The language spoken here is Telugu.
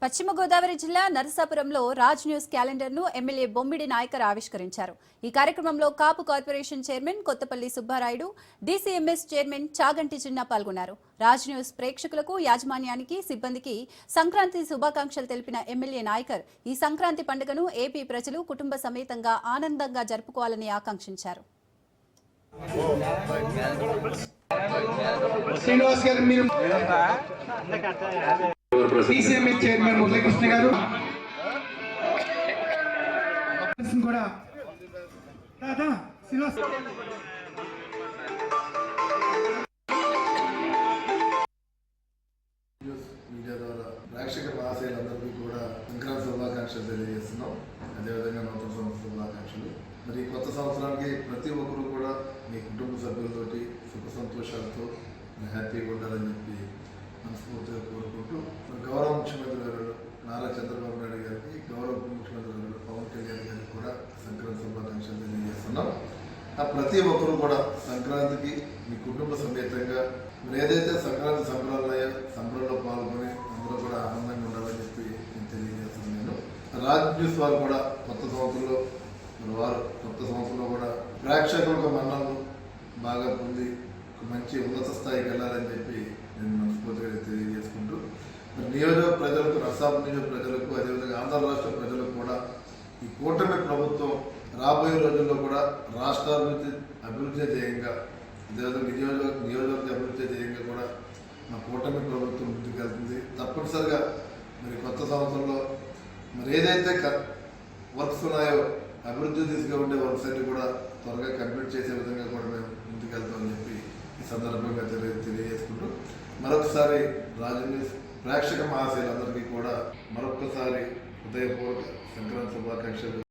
పశ్చిమ గోదావరి జిల్లా నరసాపురంలో రాజ్ న్యూస్ క్యాలెండర్ ను ఎమ్మెల్యే బొమ్మిడి నాయకర్ ఆవిష్కరించారు. ఈ కార్యక్రమంలో Kapu corporation chairman Kothapalli Subbarayudu, DCMS chairman Chaganti Chinna పాల్గొన్నారు. రాజ్ న్యూస్ ప్రేక్షకులకు, యాజమాన్యానికి, సిబ్బందికి సంక్రాంతి శుభాకాంక్షలు తెలిపిన ఎమ్మెల్యే నాయకర్ ఈ సంక్రాంతి పండుగను ఏపీ ప్రజలు కుటుంబ సమేతంగా ఆనందంగా జరుపుకోవాలని ఆకాంక్షించారు. డీసీఎంఎస్ చైర్మన్ మురళీకృష్ణ గారు కూడా మీడియా ద్వారా ప్రేక్షక మహాశయులందరికీ కూడా సంక్రాంతి శుభాకాంక్షలు తెలియజేస్తున్నాం. అదేవిధంగా నూతన సంవత్సర శుభాకాంక్షలు. మరి కొత్త సంవత్సరానికి ప్రతి ఒక్కరూ కూడా మీ కుటుంబ సభ్యులతోటి సుఖ సంతోషాలతో హ్యాపీగా ఉండాలని చెప్పి మనస్ఫూర్తిగా కోరుకుంటూ గౌరవ ముఖ్యమంత్రి గారు నారా చంద్రబాబు నాయుడు గారికి, గౌరవ ఉప ముఖ్యమంత్రి గారు పవన్ కళ్యాణ్ గారికి కూడా సంక్రాంతి శుభాకాంక్షలు తెలియజేస్తున్నాం. ప్రతి ఒక్కరూ కూడా సంక్రాంతికి మీ కుటుంబ సమేతంగా మరి ఏదైతే సంక్రాంతి సంబరాల్లో పాల్గొని అందరూ కూడా ఆనందంగా ఉండాలని చెప్పి నేను తెలియజేస్తున్నాను. రాజ్ న్యూస్ వారు కూడా కొత్త సంవత్సరంలో కూడా ప్రేక్షకులకు మన్నలు బాగా పొంది మంచి ఉన్నత స్థాయికి వెళ్ళాలని చెప్పి నేను మనస్ఫూర్తిగా తెలియజేసుకుంటూ మరి నియోజక ప్రజలకు, నరసాపురం నియోజక ప్రజలకు, అదేవిధంగా ఆంధ్ర రాష్ట్ర ప్రజలకు కూడా ఈ కూటమి ప్రభుత్వం రాబోయే రోజుల్లో కూడా రాష్ట్ర అభివృద్ధి ధ్యేయంగా, అదేవిధంగా నియోజకవర్గ అభివృద్ధి ధ్యేయంగా కూడా మా కూటమి ప్రభుత్వం ముందుకెళ్తుంది. తప్పనిసరిగా మరి కొత్త సంవత్సరంలో మరి ఏదైతే వర్క్స్ ఉన్నాయో అభివృద్ధి దిశగా ఉండే వర్క్స్ అన్ని కూడా త్వరగా కంప్లీట్ చేసే విధంగా కూడా మేము ముందుకెళ్తామని చెప్పి ఈ సందర్భంగా తెలియజేసుకుంటూ మరొకసారి రాజ్ న్యూస్ ప్రేక్షక మహాశయులందరికీ కూడా మరొకసారి హృదయపూర్వక సంక్రాంతి శుభాకాంక్షలు.